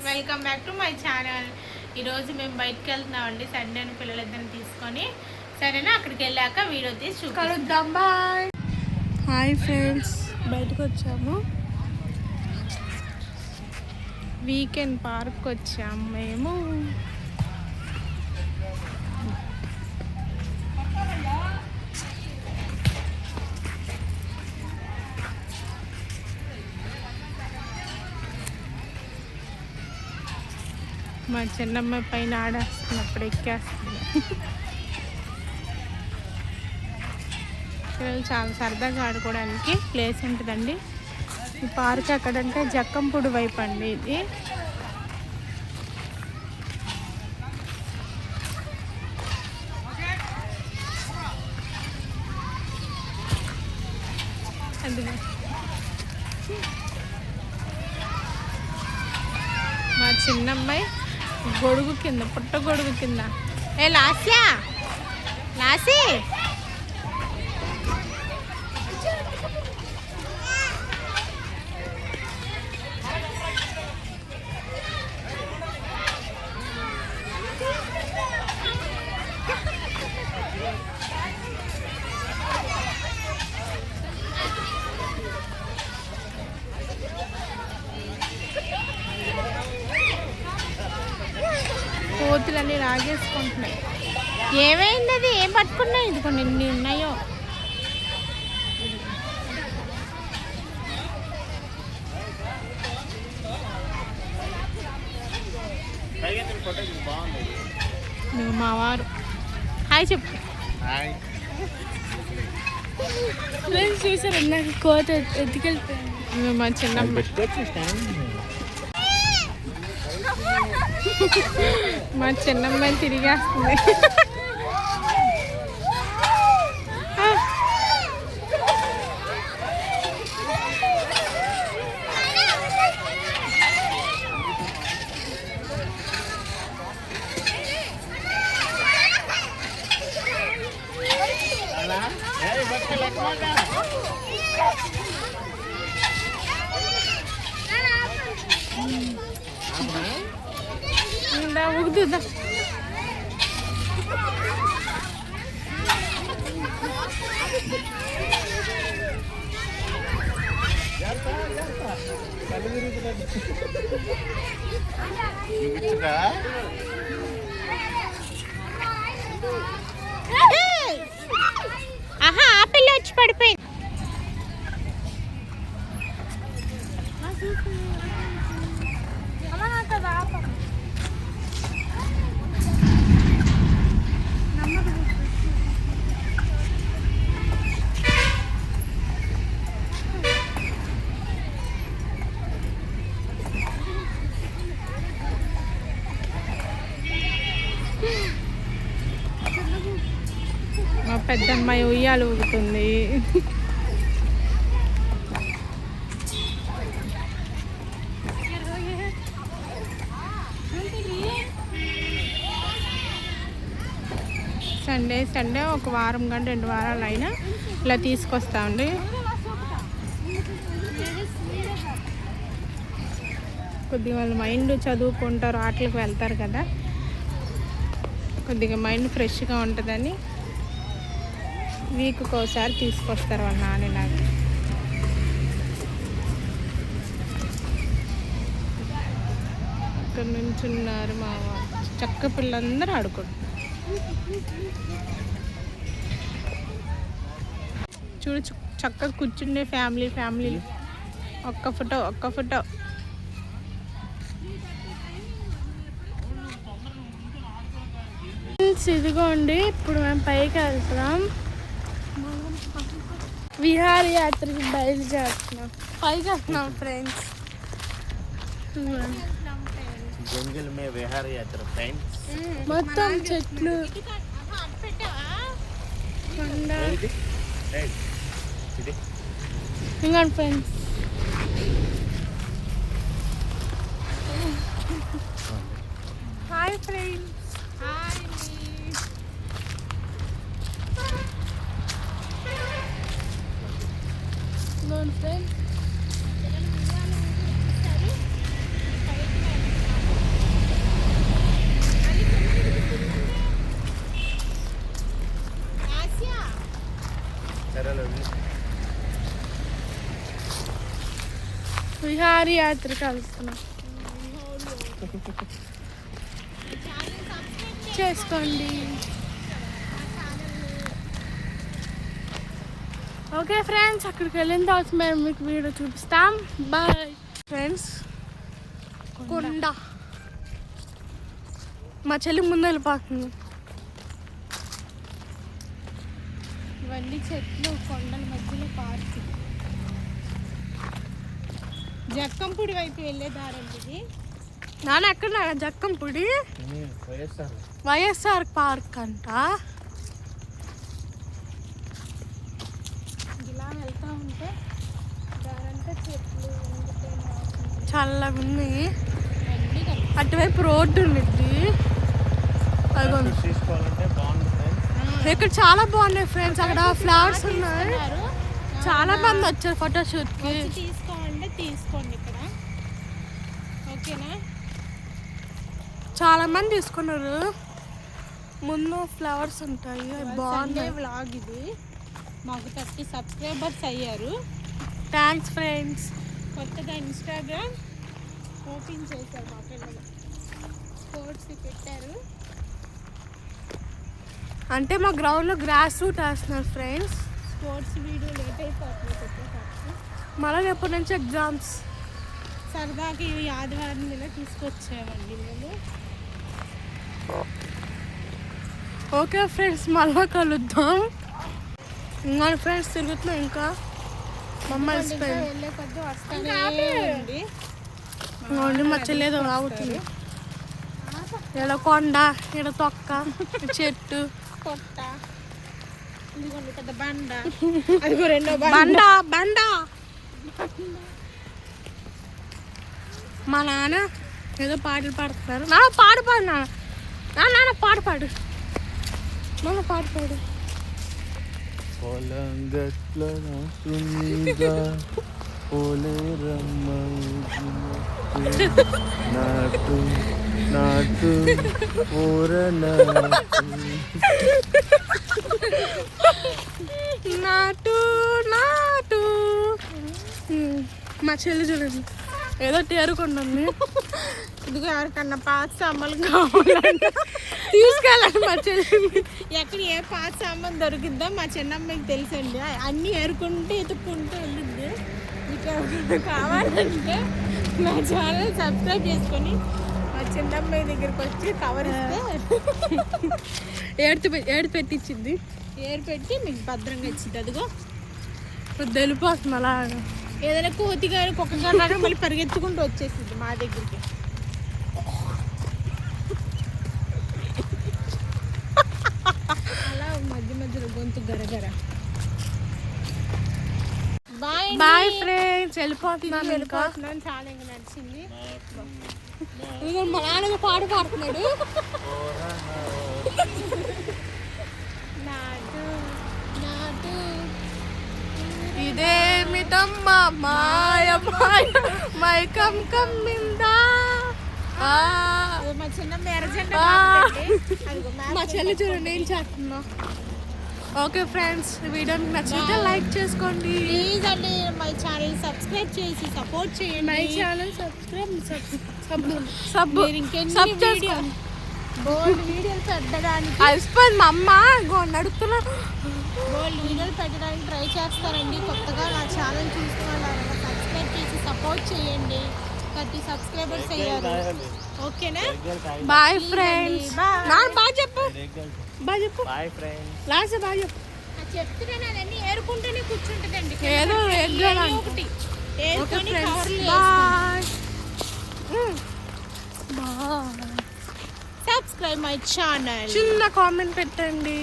Welcome back to my channel. ఈరోజు మేము బయటకు వెళ్తున్నామండి, సండేని పిల్లలిద్దరిని తీసుకొని. సరేనా, అక్కడికి వెళ్ళాక వీడియో తీసి చూపిద్దాం. బాయ్. హాయ్ ఫ్రెండ్స్, బయటకు వచ్చాము. వీకెండ్ పార్క్ వచ్చాము మేము. మా చిన్నమ్మాయి పైన ఆడేస్తున్నప్పుడు ఎక్కేస్తుంది. పిల్లలు చాలా సరదాగా ఆడుకోవడానికి ప్లేస్ ఉంటుందండి. ఈ పార్క్ ఎక్కడంటే జక్కంపూడి వైపు అండి. ఇది మా చిన్నమ్మాయి గొడుగు కింద, పుట్ట గొడుగు కింద. ఏ లాస్యా, లాసి కోతులన్నీ రాగేసుకుంటున్నాయి. ఏమైంది? అది ఏం పట్టుకున్నాయి? ఇది కొన్ని ఎన్ని ఉన్నాయో. నువ్వు మా వారు. హాయ్ చెప్పు. చూసారు నాకు కోత ఎత్తుకెళ్ళిపోయాను. నువ్వు మా చిన్నమ్మ. మా చిన్నమ్మాయి తిరిగేస్తుంది. ఊగుతుందా? ఆహా, ఆ పిల్ల వచ్చి పడిపోయింది. మా పెద్దమ్మాయి ఉయ్యాలు ఊగుతుంది. సండే ఒక వారం కానీ 2 వారాలు అయినా ఇలా తీసుకొస్తామండి. కొద్దిగా వాళ్ళ మైండ్ చదువుకుంటారు, ఆటలకు వెళ్తారు కదా, కొద్దిగా మైండ్ ఫ్రెష్గా ఉంటుందని వీక్కి ఒకసారి తీసుకొస్తారు వాళ్ళ నాన్నలాగా. ఇక్కడ నుంచి ఉన్నారు మా చక్క పిల్లలందరూ ఆడుకుంటారు. చూడు, చక్కగా కూర్చుండే ఫ్యామిలీ. ఒక్క ఫోటో. ఇదిగోండి, ఇప్పుడు మేము పైకి వెళ్తున్నాం. విహారయాత్రకి బయలుదేరుతున్నాం. పైకి వెళ్తున్నాం ఫ్రెండ్స్. మొత్తం చెట్లు, ఇంకా ఫ్రెండ్స్. Hi friends. ఫ్రెండ్స్ విహారయాత్రకు వెళ్తున్నాం. చేసుకోండి. ఓకే ఫ్రెండ్స్, అక్కడికి వెళ్ళిన తర్వాత మేము మీకు వీడియో చూపిస్తాం. Bye friends. కొండ మా చెల్లి ముందు వెళ్ళిపోతుంది. ఇవన్నీ చెట్లు, కొండల మధ్యలో పార్క్. జక్కంపూడి వైపు వెళ్ళే దారండి ఇది. నాన్న ఎక్కడ జక్కంపూడి? వైఎస్ఆర్ పార్క్ అంట. ఇలా వెళ్తూ ఉంటే దారంతా చెట్లు చల్లగా ఉంది. అన్నీ అటువైపు రోడ్డు ఉండిద్ది. ఇక్కడ చాలా బాగున్నాయి ఫ్రెండ్స్. అక్కడ ఫ్లవర్స్ ఉన్నాయి. చాలా మంది వచ్చారు ఫోటోషూట్ కి. తీసుకోండి, తీసుకోండి ఇక్కడ. ఓకేనా? చాలా మంది తీసుకున్నారు. ముందు ఫ్లవర్స్ ఉంటాయి, అవి బాగున్నాయి. వ్లాగ్ ఇది. మాకు 30 సబ్స్క్రైబర్స్ అయ్యారు. Thanks friends. కొత్తగా ఇన్స్టాగ్రామ్ ఓపెన్ చేశారు మా పిల్లలు. స్పోర్ట్స్ పెట్టారు. అంటే మా గ్రౌండ్లో గ్రాస్ రూట్ వేస్తున్నారు ఫ్రెండ్స్. స్పోర్ట్స్ వీడియో లేట్ అయిపోతుంది పెట్టేసరికి. మళ్ళీ రేపటి నుంచి ఎగ్జామ్స్. సరదాకి ఈ ఆదివారం నెల తీసుకొచ్చామండి మేము. ఓకే ఫ్రెండ్స్, మళ్ళీ కలుద్దాం. ఇంకా ఫ్రెండ్స్ తిరుగుతున్నాం. ఇంకా మమ్మల్ని వెళ్ళే కొద్ది వస్తానే. మా చెల్లేదో ఆగుతుంది. ఇక్కడ కొండ, ఇక్కడ తొక్క, చెట్టు, కొట్ట, ఇదిగోండి పెద్ద బండ, అదిగో రెండో బండ బండ. మా నాన్న ఏదో పాటలు పాడుతున్నారు. నాన్న పాడు పాడు. నాన్న పాడు పాడు. నాన్న పాడు పాడు. నాటు నాటు నాటు నాటు. మా చెల్లి చూడండి ఏదో తేరుకుంటుంది. ఇదిగో ఎవరికన్నా పాత సామాన్లు కావాలంటే తీసుకెళ్ళండి మా చెల్లి. ఎక్కడ ఏ పాత సామాన్ దొరికిద్దో మా చిన్నమ్మాయికి తెలుసండి. అన్నీ ఏరుకుంటూ ఎత్తుక్కుంటూ వెళ్ళిద్ది. మీకు ఎవరికైనా కావాలంటే నా ఛానల్ సబ్స్క్రైబ్ చేసుకొని మా చిన్నమ్మాయి దగ్గరికి వచ్చి కవర్ ఇస్తే ఏడు పెట్టించింది. ఏరు పెట్టి మీకు భద్రంగా ఇచ్చింది. అదిగో తెలిపోతుంది అలాగా. ఏదైనా కోతి కానీ కుక్క కానీ మళ్ళీ పరిగెత్తుకుంటూ వచ్చేసింది మా దగ్గరికి. అలా మధ్య మధ్యలో గొంతు గరగర. బాయ్ బాయ్ ఫ్రెండ్స్, వెళ్ళిపోతున్నాను. వెళ్ళిపోతున్నాను. చాలా ఇంకా నడిచింది. ఇదిగో మా నాన్న పాడు పాడుతున్నాడు. నాటు నాటు ఇదేమిటమ్మా మాయ మాయ మైకం కమ్మిందా. మా చిన్న మెరజెండ. మా చెల్లి చూడండి ఏం చేస్తున్నా. ఓకే ఫ్రెండ్స్, వీడియో నచ్చితే లైక్ చేసుకోండి. ప్లీజ్ అండి మై ఛానల్ సబ్స్క్రైబ్ చేసి సపోర్ట్ చేయండి. మై ఛానల్ సబ్స్క్రైబ్ బోల్డ్ వీడియోలు పెట్టడానికి హస్బెండ్ మా అమ్మ నడుపుతున్నా. బోల్డ్ వీడియోలు పెట్టడానికి ట్రై చేస్తారండి. కొత్తగా నా ఛానల్ చూసిన వాళ్ళు సబ్స్క్రైబ్ చేసి సపోర్ట్ చేయండి. 30 సబ్స్క్రైబర్స్ అయ్యారు. ఓకేనా? Bye friends. బాయ్ చెప్పు. బాయ్ చెప్పు. Bye friends. లాస్ట్ బాయ్ చెప్పు. చెప్తున్నాను అదన్నీ ఏరుకుంటూనే కూర్చుంటుందండి. ఏదో ఒకటి ఏరుకొని కవర్లు బాయ్. Subscribe my channel. చిన్న కామెంట్ పెట్టండి.